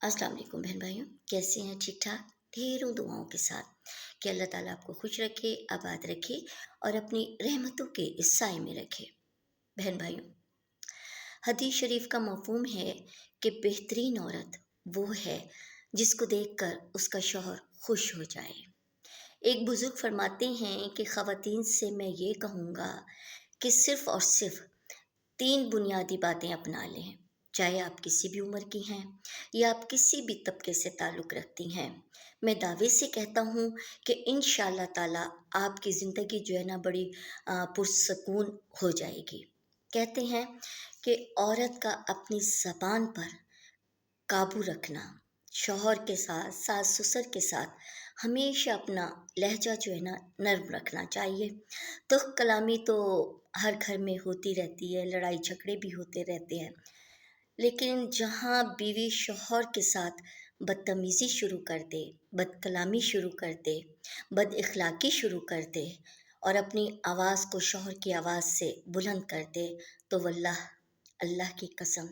अस्सलाम वालेकुम बहन भाइयों, कैसे हैं? ठीक ठाक? ढेरों दुआओं के साथ कि अल्लाह ताला आपको खुश रखे, आबाद रखे और अपनी रहमतों के इस साए में रखे। बहन भाइयों, हदीस शरीफ का मफ़हूम है कि बेहतरीन औरत वो है जिसको देखकर उसका शौहर खुश हो जाए। एक बुजुर्ग फरमाते हैं कि ख़वातीन से मैं ये कहूँगा कि सिर्फ़ और सिर्फ़ 3 बुनियादी बातें अपना लें, चाहे आप किसी भी उम्र की हैं या आप किसी भी तबके से ताल्लुक़ रखती हैं। मैं दावे से कहता हूँ कि इंशाअल्लाह ताला आपकी ज़िंदगी जो है ना बड़ी पुरसकून हो जाएगी। कहते हैं कि औरत का अपनी ज़बान पर काबू रखना, शौहर के साथ, सास-ससुर के साथ हमेशा अपना लहज़ा जो है ना नर्म रखना चाहिए। कलामी तो हर घर में होती रहती है, लड़ाई झगड़े भी होते रहते हैं। लेकिन जहाँ बीवी शौहर के साथ बदतमीज़ी शुरू कर दे, बदकलामी शुरू कर दे, बदअख़लाक़ी शुरू कर दे और अपनी आवाज़ को शौहर की आवाज़ से बुलंद कर दे, तो वल्लाह अल्लाह की कसम,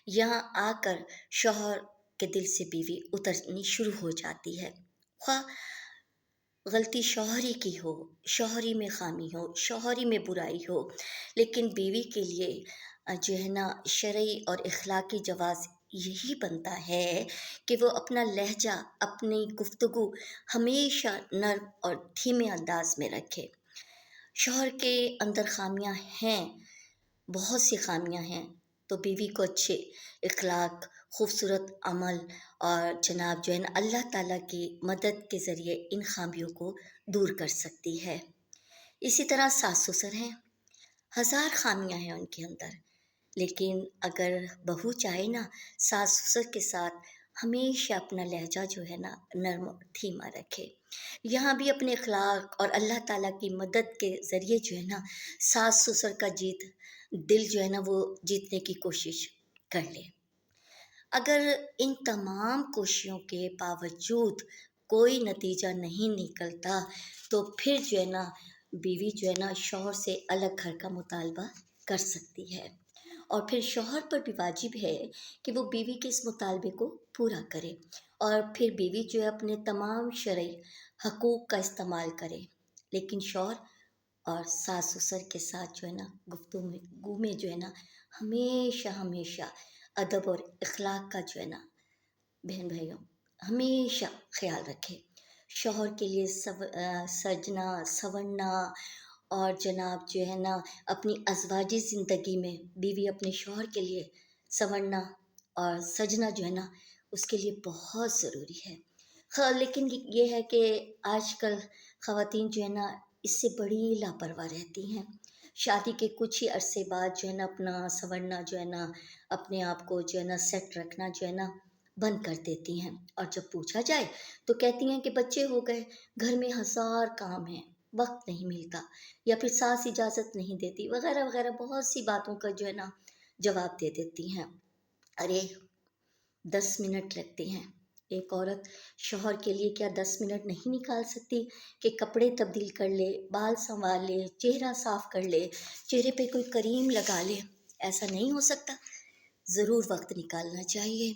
यहाँ आकर शौहर के दिल से बीवी उतरनी शुरू हो जाती है। ख़्वाह गलती शौहर ही की हो, शौहर ही में ख़ामी हो, शौहर ही में बुराई हो, लेकिन बीवी के लिए जो है ना शरई और अख़लाक़ी जवाज़ यही बनता है कि वो अपना लहज़ा, अपनी गुफ्तगू हमेशा नर्म और धीमे अंदाज़ में रखे। शौहर के अंदर ख़ामियाँ हैं, बहुत सी ख़ामियाँ हैं, तो बीवी को अच्छे इख़लाक़, खूबसूरत अमल और जनाब जो है ना अल्लाह ताला की मदद के ज़रिए इन ख़ामियों को दूर कर सकती है। इसी तरह सास-ससुर हैं, हज़ार ख़ामियाँ हैं उनके अंदर, लेकिन अगर बहू चाहे ना सास-ससुर के साथ हमेशा अपना लहज़ा जो है ना नर्म और धीमा रखे। यहाँ भी अपने अख़लाक़ और अल्लाह ताला की मदद के ज़रिए जो है ना सास-ससुर का दिल जो है ना वो जीतने की कोशिश कर ले। अगर इन तमाम कोशिशों के बावजूद कोई नतीजा नहीं निकलता, तो फिर जो है ना बीवी जो है ना शौहर से अलग घर का मुतालबा कर सकती है और फिर शौहर पर भी वाजिब है कि वो बीवी के इस मुतालबे को पूरा करे और फिर बीवी जो है अपने तमाम शरई हकूक़ का इस्तेमाल करे। लेकिन शौहर और सास-ससुर के साथ जो है ना गुफ्तगू में जो है ना हमेशा अदब और इख़लाक़ का जो है ना बहन भाइयों हमेशा ख़्याल रखें। शौहर के लिए सजना, संवरना और जनाब जो है ना अपनी अज़वाजी ज़िंदगी में बीवी अपने शौहर के लिए संवरना और सजना जो है ना उसके लिए बहुत ज़रूरी है। लेकिन ये है कि आजकल ख़वातीन जो है ना इससे बड़ी लापरवाह रहती हैं। शादी के कुछ ही अरसे बाद जो है ना अपना संवरना जो है ना, अपने आप को जो है ना सेट रखना जो है ना बंद कर देती हैं और जब पूछा जाए तो कहती हैं कि बच्चे हो गए, घर में हज़ार काम हैं, वक़्त नहीं मिलता या फिर सास इजाज़त नहीं देती वग़ैरह-वग़ैरह बहुत सी बातों का जो है ना जवाब दे देती हैं। अरे! 10 मिनट लगते हैं। एक औरत शौहर के लिए क्या 10 मिनट नहीं निकाल सकती कि कपड़े तब्दील कर ले, बाल संवार ले, चेहरा साफ़ कर ले, चेहरे पे कोई क्रीम लगा ले? ऐसा नहीं हो सकता। ज़रूर वक़्त निकालना चाहिए।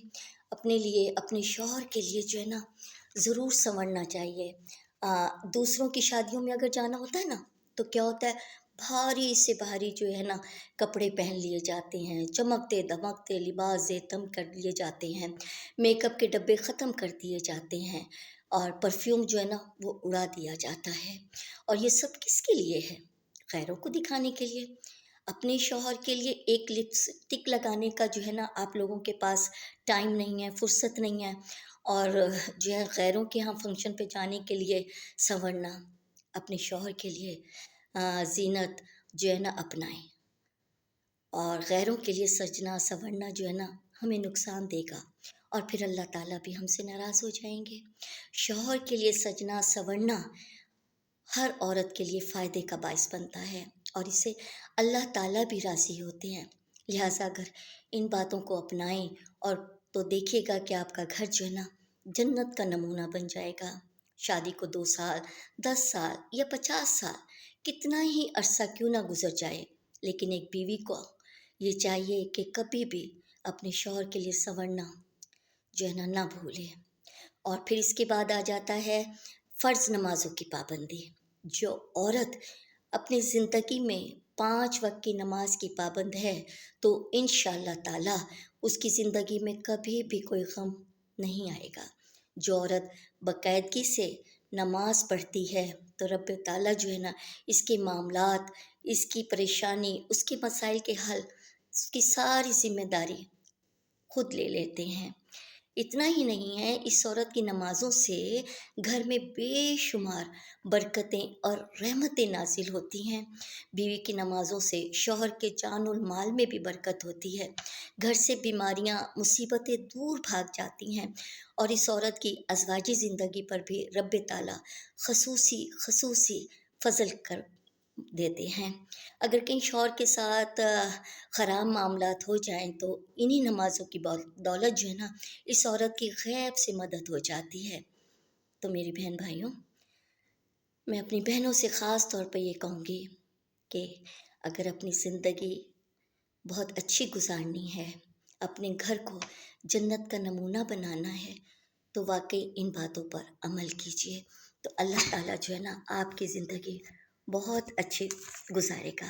अपने लिए, अपने शौहर के लिए जो है ना ज़रूर सँवरना चाहिए। दूसरों की शादियों में अगर जाना होता है ना, तो क्या होता है भारी से भारी जो है ना कपड़े पहन लिए जाते हैं, चमकते-दमकते लिबास ज़ेतम कर लिए जाते हैं, मेकअप के डब्बे ख़त्म कर दिए जाते हैं और परफ्यूम जो है ना वो उड़ा दिया जाता है। और ये सब किसके लिए है? गैरों को दिखाने के लिए। अपने शौहर के लिए एक लिपस्टिक लगाने का जो है ना आप लोगों के पास टाइम नहीं है, फ़ुर्सत नहीं है और जो है गैरों के यहाँ फंक्शन पे जाने के लिए सँवरना, अपने शौहर के लिए ज़ीनत जो है ना अपनाएँ और गैरों के लिए सजना-संवरना जो है ना हमें नुकसान देगा और फिर अल्लाह ताला भी हमसे नाराज़ हो जाएँगे। शौहर के लिए सजना-संवरना हर औरत के लिए फ़ायदे का बाइस बनता है और इससे अल्लाह ताला भी राज़ी होते हैं। लिहाज़ा अगर इन बातों को अपनाएँ और तो देखिएगा कि आपका घर जो है ना जन्नत का नमूना बन जाएगा। शादी को 2 साल, 10 साल या 50 साल कितना ही अरसा क्यों ना गुज़र जाए, लेकिन एक बीवी को ये चाहिए कि कभी भी अपने शौहर के लिए सँवरना, जो है ना भूले। और फिर इसके बाद आ जाता है फ़र्ज़ नमाज़ों की पाबंदी। जो औरत अपनी ज़िंदगी में 5 वक़्त की नमाज़ की पाबंद है, तो इंशाअल्लाह ताला उसकी ज़िंदगी में कभी भी कोई गम नहीं आएगा। जो औरत बाकायदगी से नमाज़ पढ़ती है, तो रब ताला जो है ना, इसके मामलात, इसकी परेशानी, उसके मसाइल के हल, उसकी सारी ज़िम्मेदारी खुद ले लेते हैं। इतना ही नहीं है, इस औरत की नमाज़ों से घर में बेशुमार बरकतें और रहमतें नाज़िल होती हैं। बीवी की नमाज़ों से शौहर के जान और माल में भी बरकत होती है। घर से बीमारियाँ, मुसीबतें दूर भाग जाती हैं और इस औरत की अज़वाजी ज़िंदगी पर भी रब ताला ख़ुसूसी फ़ज़ल कर देते हैं। अगर कहीं शौहर के साथ ख़राब मामलात हो जाएँ, तो इन्हीं नमाज़ों की दौलत जो है ना, इस औरत की ग़ैब से मदद हो जाती है। तो मेरी बहन भाइयों, मैं अपनी बहनों से ख़ास तौर पे ये कहूँगी कि अगर अपनी ज़िंदगी बहुत अच्छी गुज़ारनी है, अपने घर को जन्नत का नमूना बनाना है, तो वाक़ई इन बातों पर अमल कीजिए। तो अल्लाह ताला जो है ना, आपकी ज़िंदगी बहुत अच्छी गुज़ारेगा।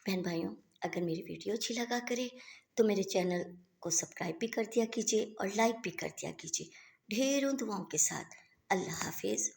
बहन भाइयों, अगर मेरी वीडियो अच्छी लगा करे, तो मेरे चैनल को सब्सक्राइब भी कर दिया कीजिए और लाइक भी कर दिया कीजिए। ढेरों दुआओं के साथ। अल्लाह हाफ़िज़।